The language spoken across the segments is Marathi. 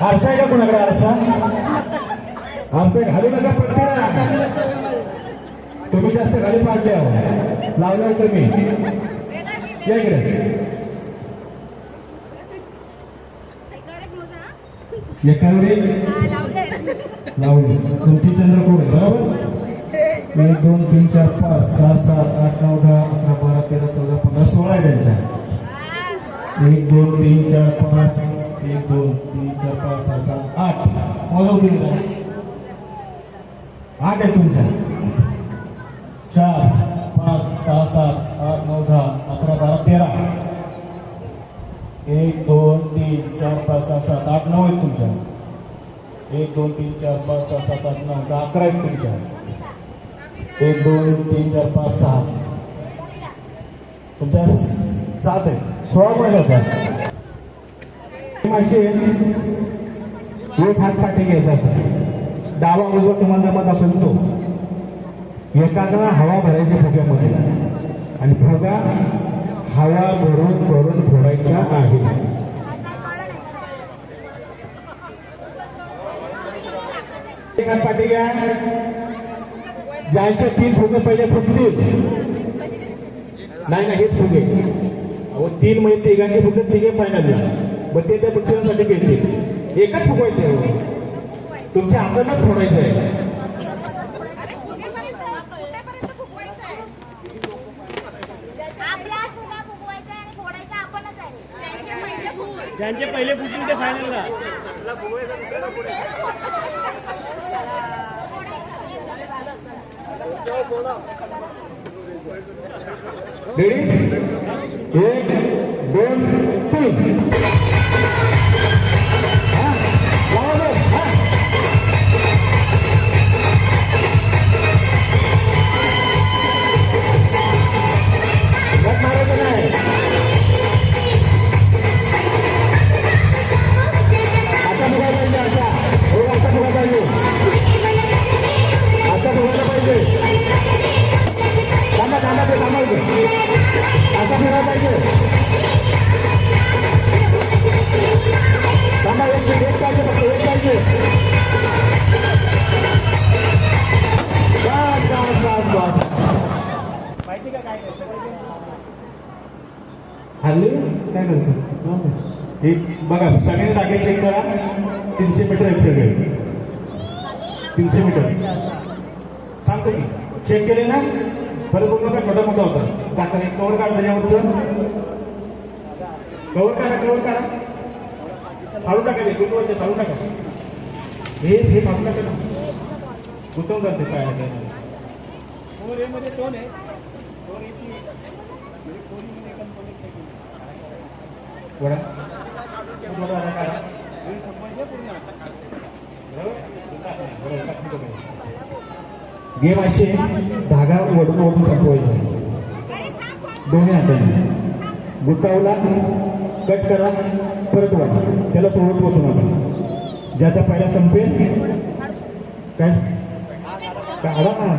आरसा आहे का कोणाकडे आरसा घालू नका पडते तुम्ही जास्त खाली पाडले आहो लावलं होतं मी या इकडे एकावर लावले तुमची चंद्रकोर बरोबर 1 2 3 4 5 6 7 8 9 10 11 12 13 14 15 16 आहे त्यांच्या 1 2 3 4 5 1 2 3 4 5 6 7 8 मोजव तुमचा 8 आहे तुमच्या 4 5 6 7 8 9 10 11 12 13 1 2 3 4 5 6 7 8 9 आहेत तुमच्या 1 2 3 4 5 6 7 8 9 10 11 आहेत तुमच्या 1 2 3 4 5 6 तुमच्या 7 आहे 16 पॉईंट होत्या एक हात पाठी घ्यायचा असं डावा उजवा तुम्हाला जमत असेल तो एकाला हवा भरायची फुग्यामध्ये आणि फुगा हवा भरून भरून फोडायचा आहे एक हात पाठी घ्या ज्यांचे 3 फुगे पहिले फुटतील नाही हेच फुगे 3 म्हणजे तिघांचे फुटले तिघे फायनल झाले मग ते त्या पक्षांसाठी घेतले एकच फुगवायचं आहे तुमच्या हातानच फोडायचं आहे ज्यांचे पहिले फुटतील ते फायनलला रेडी 1 2 3 हल्ली काय करतो बघा सगळे जागे चेक करा 300 मीटर आहेत सगळे 300 मीटर सांगतो की चेक केले ना परत बोललो का छोटा मोठा होता टाका एक कवर काढ त्याच्यावरचं कवर काढा फाडून टाका ते गुंतवायचे फाडून टाका हे फाडून टाका ना गुंतवून जाते काय मध्ये 2 आहे गेम असे धागा ओढून संपवायचा दोन्ही हाताने गुतावला कट करा परत वाढा त्याला सोडत बसू नका ज्याचा पहिला संपेल काय काढा ना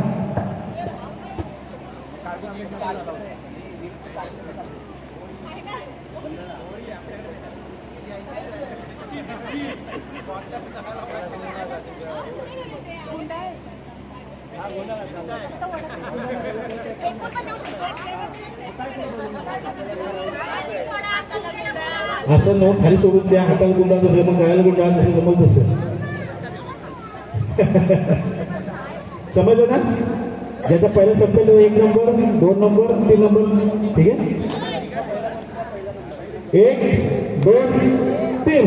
असं न खाली सोडून द्या, हाताला गुंडा तसं, मग गळ्याला गुंडा तसं जमत तसं. समजलं ना? ज्याचा पहिला संपेल 1 नंबर, 2 नंबर, 3 नंबर. ठीक आहे, 1 2 3.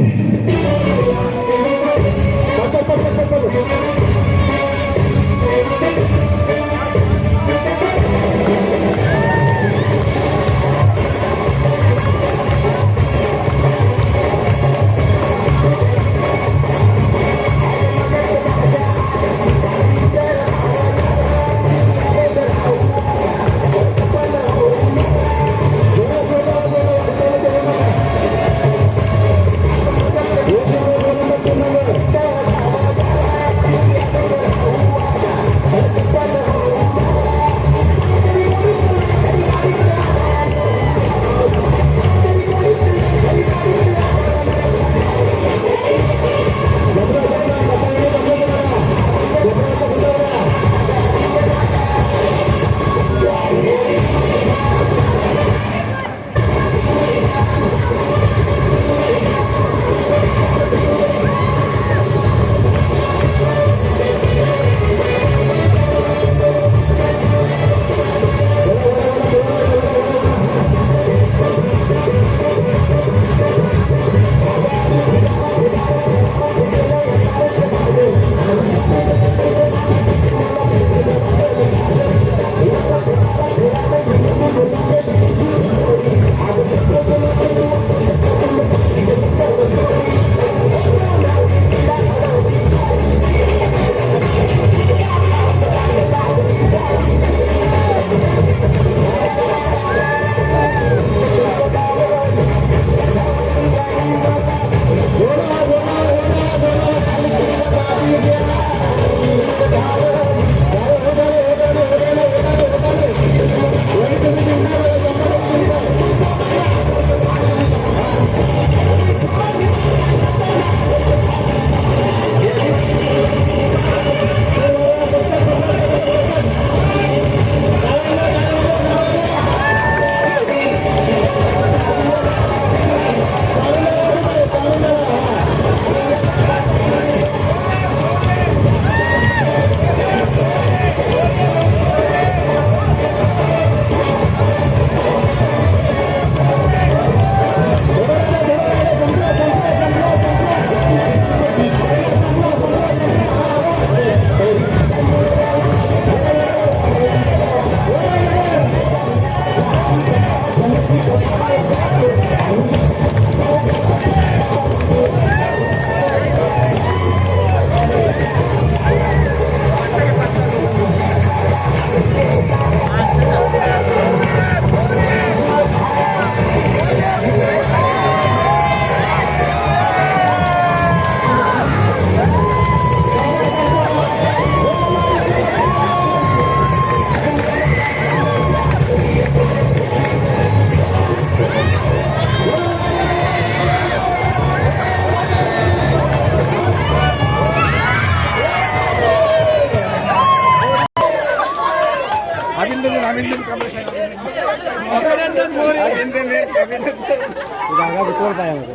जागा बिटोर पायामध्ये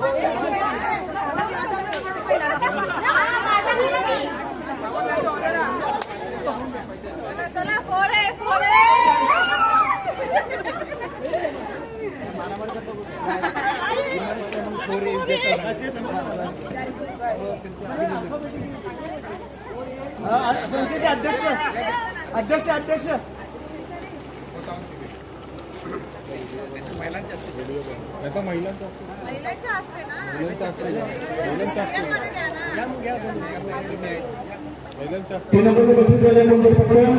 चला फोरे फोरे संस्थेचे अध्यक्ष अध्यक्ष अध्यक्ष महिलांच्या असते ना तीन नंबर बक्षीस झाले नंबर पटकन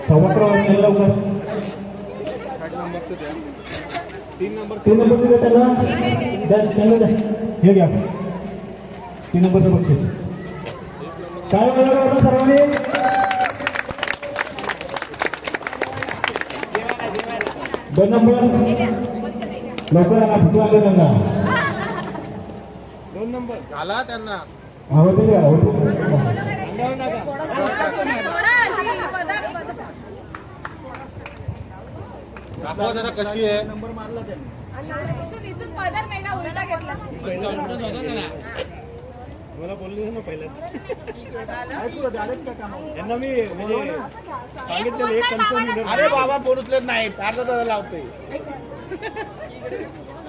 सवत्र लवकर तीन नंबर दिले त्याला द्या हे घ्या 3 नंबरचं बक्षीस काय बरोबर सर्वांनी दोन नंबर लवकर आला फुटू आले त्यांना 2 नंबर आला त्यांना आवडते थोडा दाखवा जरा कशी आहे. नंबर मारला त्यांनी. इथून पदर मेगा उलटा घेतला मला बोलले ना पहिल्याच डायरेक्ट का काम यांना मी म्हणजे सांगितलेलं एक कन्फर्म. अरे बाबा फोन उचलत नाही अर्धा तास लावतोय.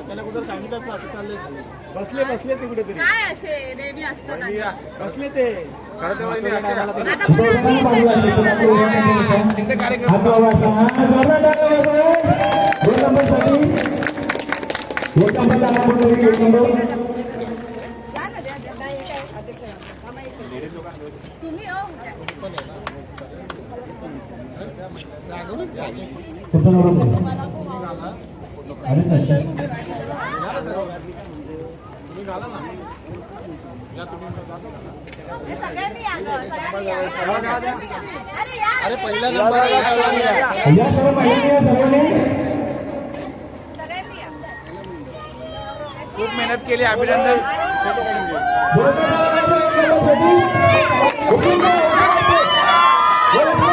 त्याला कुठं सांगितलं ना असं चाललंय. बसले बसले ते कुठेतरी काय असे नेहमी असतात बसले ते खरं तर वहिनी अशी आहे. आता पण आम्ही इथे कार्यक्रम हात लावायचा. हा, जोरदार टाळ्या वाजवा. दोन नंबरसाठी. एक नंबर लागला म्हणतो, एक नंबर. तुम्ही कुठं नवरा बोलला? अरे नाही. सगळ्यांनी या गं, सगळ्यांनी या. अरे या. अरे पहिला नंबर या सर्व महिलांनी या सर्वांनी. सगळ्यांनी या. खूप मेहनत केली अभिनंदन. जोरदार टाळ्या वाजवा एक नंबरसाठी. उठून जा, वर उठा.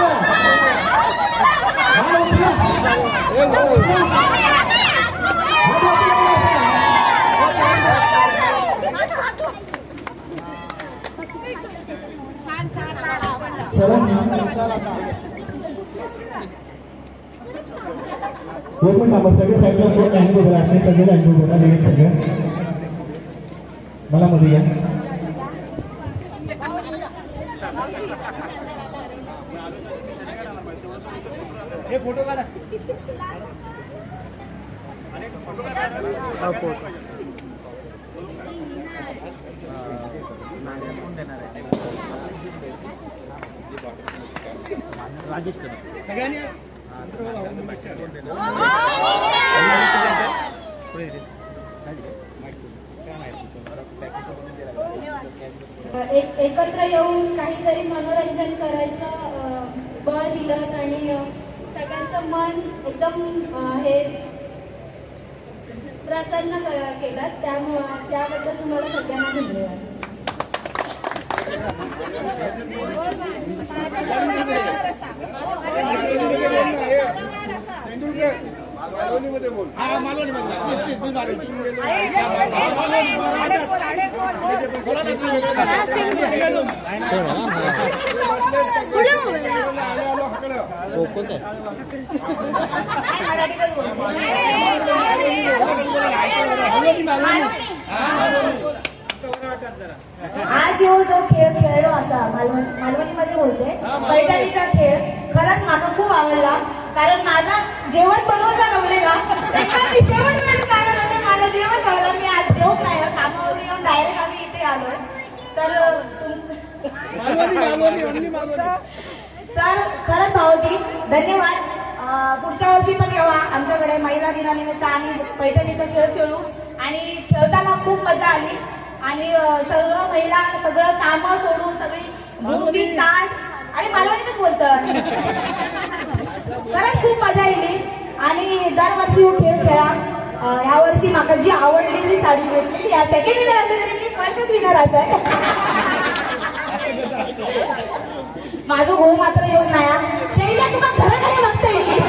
हा, उठा. छान छान छान आवडलं. कोण पण थांबा. सगळे साईडला कोण लाईन उभं राहा. असे सगळे लाईन उभं राहा. लगेच सगळं मला मध्ये या. हे फोटो काढा. हा, फोटो. राजेश सगळ्यांनी एकत्र येऊन काहीतरी मनोरंजन करायचं बळ दिलं आणि सगळ्यांचं मन एकदम हे प्रसन्न केलं. त्याबद्दल तुम्हाला सगळ्यांना धन्यवाद. मालवणीमध्ये बोल. आज जो खेळ खेळलो असा मालवणीमध्ये बोलते पैठणीचा खेळ खरंच मला खूप आवडला. कारण माझा जेवण बनवता नवलेला माझं जेवण झालं. मी आज जेवण नाही कामावरून येऊन डायरेक्ट आम्ही इथे आलो. तर सर खरंच भाऊजी धन्यवाद. पुढच्या वर्षी पण येवा आमच्याकडे. महिला दिनानिमित्त आम्ही पैठणीचा खेळ खेळू आणि खेळताना खूप मजा आली. आणि सर्व महिला सगळं कामं सोडून सगळी भूमी तास आणि मालवणीतच बोलतात. खरंच खूप मजा येईल. आणि दरवर्षी खेळ खेळा. ह्या वर्षी मला जी आवडलेली साडी भेटली या सेकंड विनर असते तरी मी फर्स्ट विनर असाय. माझं भाऊ मात्र येऊन नाही. शैल्या तुम्हाला घराकडे बघता येईल.